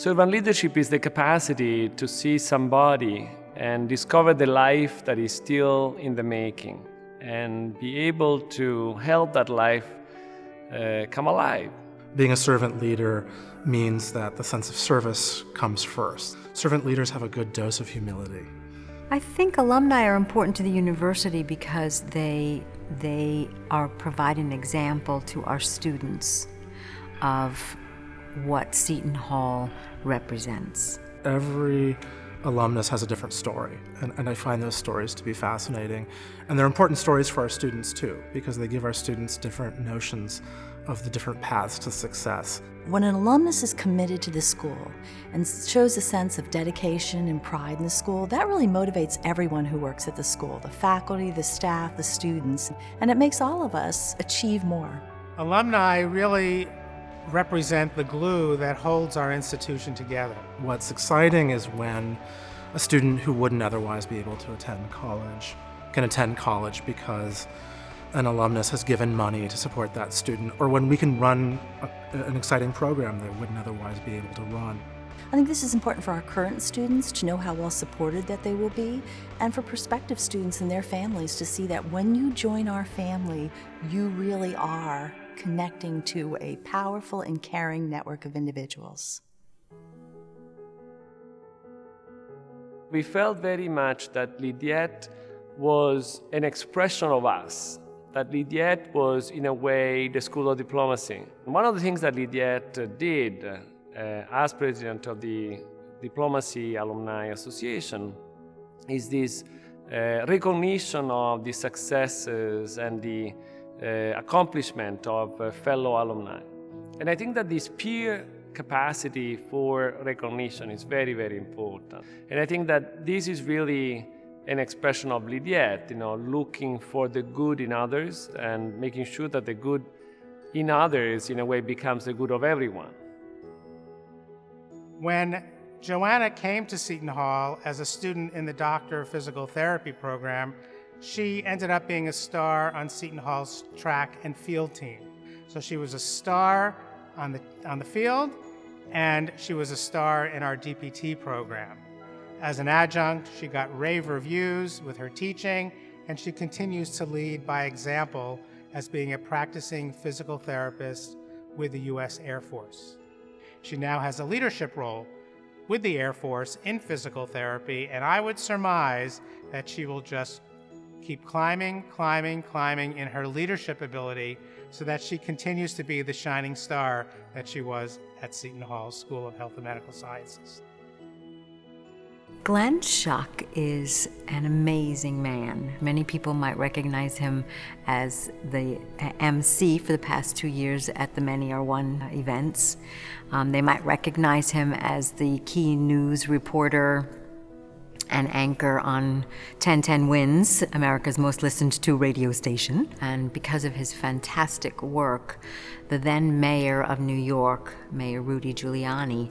Servant leadership is the capacity to see somebody and discover the life that is still in the making and be able to help that life come alive. Being a servant leader means that the sense of service comes first. Servant leaders have a good dose of humility. I think alumni are important to the university because they are providing an example to our students of what Seton Hall represents. Every alumnus has a different story, and I find those stories to be fascinating. And they're important stories for our students too, because they give our students different notions of the different paths to success. When an alumnus is committed to the school and shows a sense of dedication and pride in the school, that really motivates everyone who works at the school, the faculty, the staff, the students, and it makes all of us achieve more. Alumni really represent the glue that holds our institution together. What's exciting is when a student who wouldn't otherwise be able to attend college can attend college because an alumnus has given money to support that student, or when we can run an exciting program they wouldn't otherwise be able to run. I think this is important for our current students to know how well supported that they will be, and for prospective students and their families to see that when you join our family, you really are connecting to a powerful and caring network of individuals. We felt very much that Lydiette was an expression of us, that Lydiette was, in a way, the School of Diplomacy. One of the things that Lydiette did as president of the Diplomacy Alumni Association is this recognition of the successes and the accomplishment of fellow alumni. And I think that this peer capacity for recognition is very, very important. And I think that this is really an expression of Lydiette, looking for the good in others and making sure that the good in others, in a way, becomes the good of everyone. When Joanna came to Seton Hall as a student in the Doctor of Physical Therapy program, she ended up being a star on Seton Hall's track and field team. So she was a star on the field, and she was a star in our DPT program. As an adjunct, she got rave reviews with her teaching, and she continues to lead by example as being a practicing physical therapist with the U.S. Air Force. She now has a leadership role with the Air Force in physical therapy, and I would surmise that she will just keep climbing in her leadership ability so that she continues to be the shining star that she was at Seton Hall School of Health and Medical Sciences. Glenn Schuck is an amazing man. Many people might recognize him as the MC for the past 2 years at the Many Are One events. They might recognize him as the key news reporter and anchor on 1010 Wins, America's most listened to radio station. And because of his fantastic work, the then mayor of New York, Mayor Rudy Giuliani,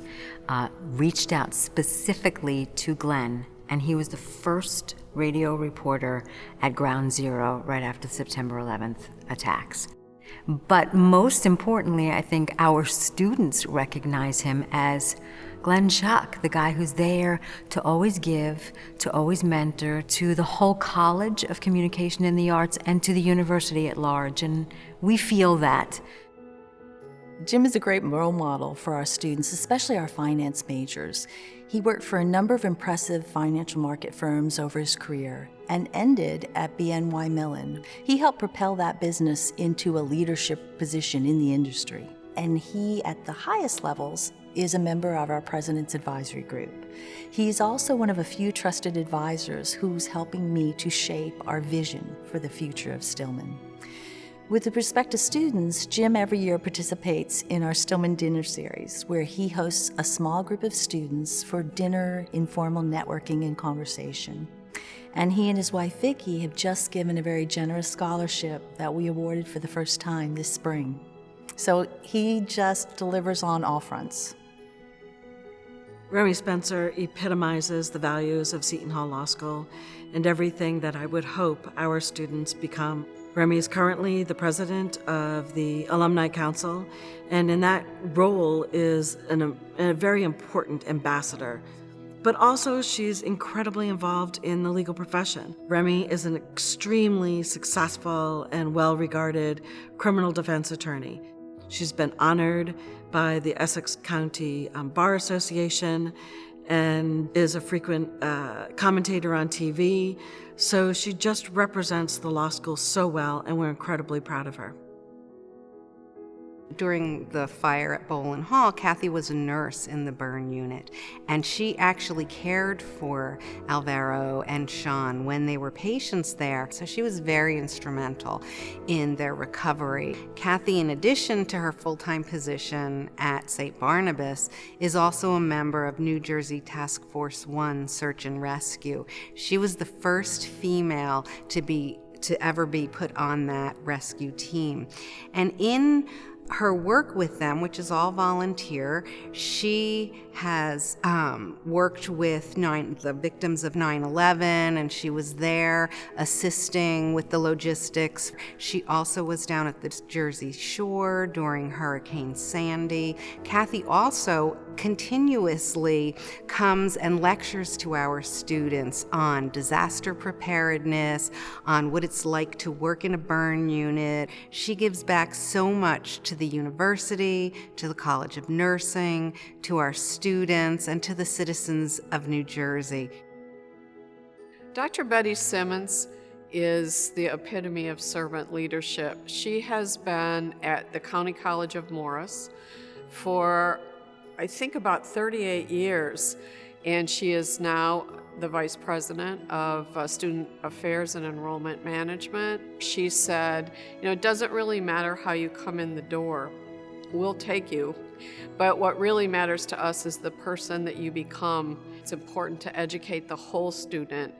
reached out specifically to Glenn, and he was the first radio reporter at Ground Zero right after the September 11th attacks. But most importantly, I think our students recognize him as Glenn Schuck, the guy who's there to always give, to always mentor, to the whole College of Communication and the Arts and to the university at large, and we feel that. Jim is a great role model for our students, especially our finance majors. He worked for a number of impressive financial market firms over his career and ended at BNY Mellon. He helped propel that business into a leadership position in the industry. And he, at the highest levels, is a member of our President's Advisory Group. He's also one of a few trusted advisors who's helping me to shape our vision for the future of Stillman. With respect to students, Jim every year participates in our Stillman Dinner Series, where he hosts a small group of students for dinner, informal networking, and conversation. And he and his wife Vicki have just given a very generous scholarship that we awarded for the first time this spring. So he just delivers on all fronts. Remy Spencer epitomizes the values of Seton Hall Law School and everything that I would hope our students become. Remy is currently the president of the Alumni Council, and in that role is a very important ambassador. But also, she's incredibly involved in the legal profession. Remy is an extremely successful and well-regarded criminal defense attorney. She's been honored by the Essex County Bar Association and is a frequent commentator on TV. So she just represents the law school so well, and we're incredibly proud of her. During the fire at Boland Hall, Kathy was a nurse in the burn unit, and she actually cared for Alvaro and Sean when they were patients there, so she was very instrumental in their recovery. Kathy, in addition to her full-time position at St. Barnabas, is also a member of New Jersey Task Force 1 Search and Rescue. She was the first female to ever be put on that rescue team. And in her work with them, which is all volunteer, she has worked with the victims of 9/11, and she was there assisting with the logistics. She also was down at the Jersey Shore during Hurricane Sandy. Kathy also continuously comes and lectures to our students on disaster preparedness, on what it's like to work in a burn unit. She gives back so much to the university, to the College of Nursing, to our students, and to the citizens of New Jersey. Dr. Betty Simmons is the epitome of servant leadership. She has been at the County College of Morris for, I think, about 38 years, and she is now the Vice President of Student Affairs and Enrollment Management. She said, it doesn't really matter how you come in the door. We'll take you. But what really matters to us is the person that you become. It's important to educate the whole student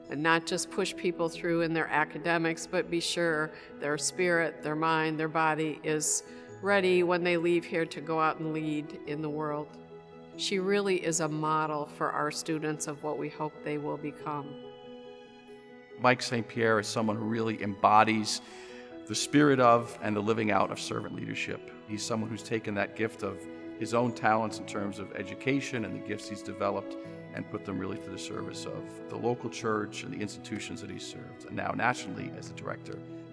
and not just push people through in their academics, but be sure their spirit, their mind, their body is ready when they leave here to go out and lead in the world. She really is a model for our students of what we hope they will become. Mike St. Pierre is someone who really embodies the spirit of and the living out of servant leadership. He's someone who's taken that gift of his own talents in terms of education and the gifts he's developed and put them really to the service of the local church and the institutions that he served, and now nationally as the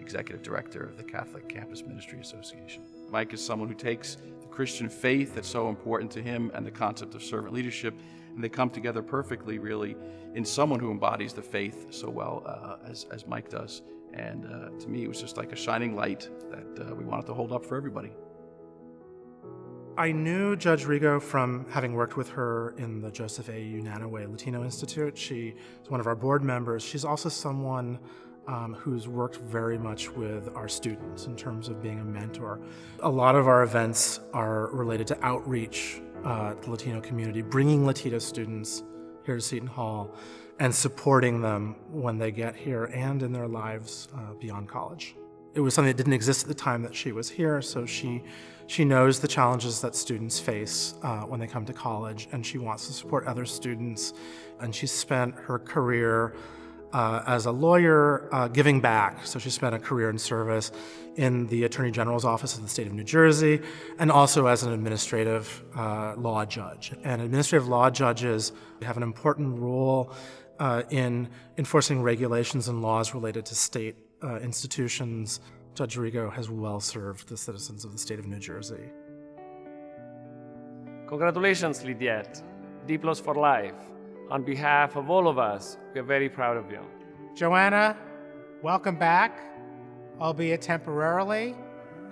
executive director of the Catholic Campus Ministry Association. Mike is someone who takes the Christian faith that's so important to him and the concept of servant leadership, and they come together perfectly, really, in someone who embodies the faith so well as Mike does. And to me, it was just like a shining light that we wanted to hold up for everybody. I knew Judge Rigo from having worked with her in the Joseph A. Unanaway Latino Institute. She is one of our board members. She's also someone who's worked very much with our students in terms of being a mentor. A lot of our events are related to outreach to the Latino community, bringing Latino students here to Seton Hall and supporting them when they get here and in their lives beyond college. It was something that didn't exist at the time that she was here, so she knows the challenges that students face when they come to college, and she wants to support other students. And she spent her career as a lawyer giving back. So she spent a career in service in the Attorney General's office of the state of New Jersey, and also as an administrative law judge. And administrative law judges have an important role in enforcing regulations and laws related to state institutions. Judge Rigo has well served the citizens of the state of New Jersey. Congratulations, Lydiette. D+ for life. On behalf of all of us, we are very proud of you. Joanna, welcome back, albeit temporarily.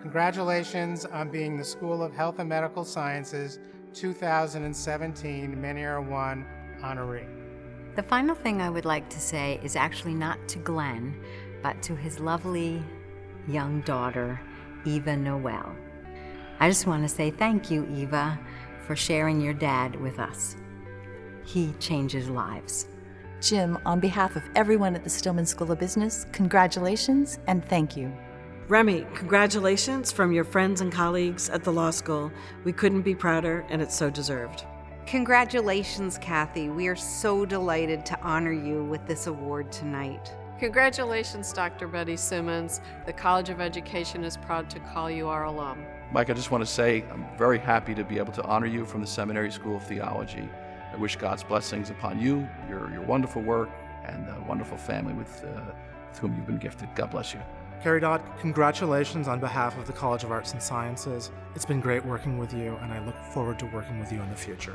Congratulations on being the School of Health and Medical Sciences 2017 Menhir 1 honoree. The final thing I would like to say is actually not to Glenn, but to his lovely young daughter, Eva Noel. I just want to say thank you, Eva, for sharing your dad with us. He changes lives. Jim, on behalf of everyone at the Stillman School of Business, congratulations and thank you. Remy, congratulations from your friends and colleagues at the law school. We couldn't be prouder, and it's so deserved. Congratulations, Kathy. We are so delighted to honor you with this award tonight. Congratulations, Dr. Betty Simmons. The College of Education is proud to call you our alum. Mike, I just want to say I'm very happy to be able to honor you from the Seminary School of Theology. I wish God's blessings upon you, your wonderful work, and the wonderful family with whom you've been gifted. God bless you. Carrie Dodd, congratulations on behalf of the College of Arts and Sciences. It's been great working with you, and I look forward to working with you in the future.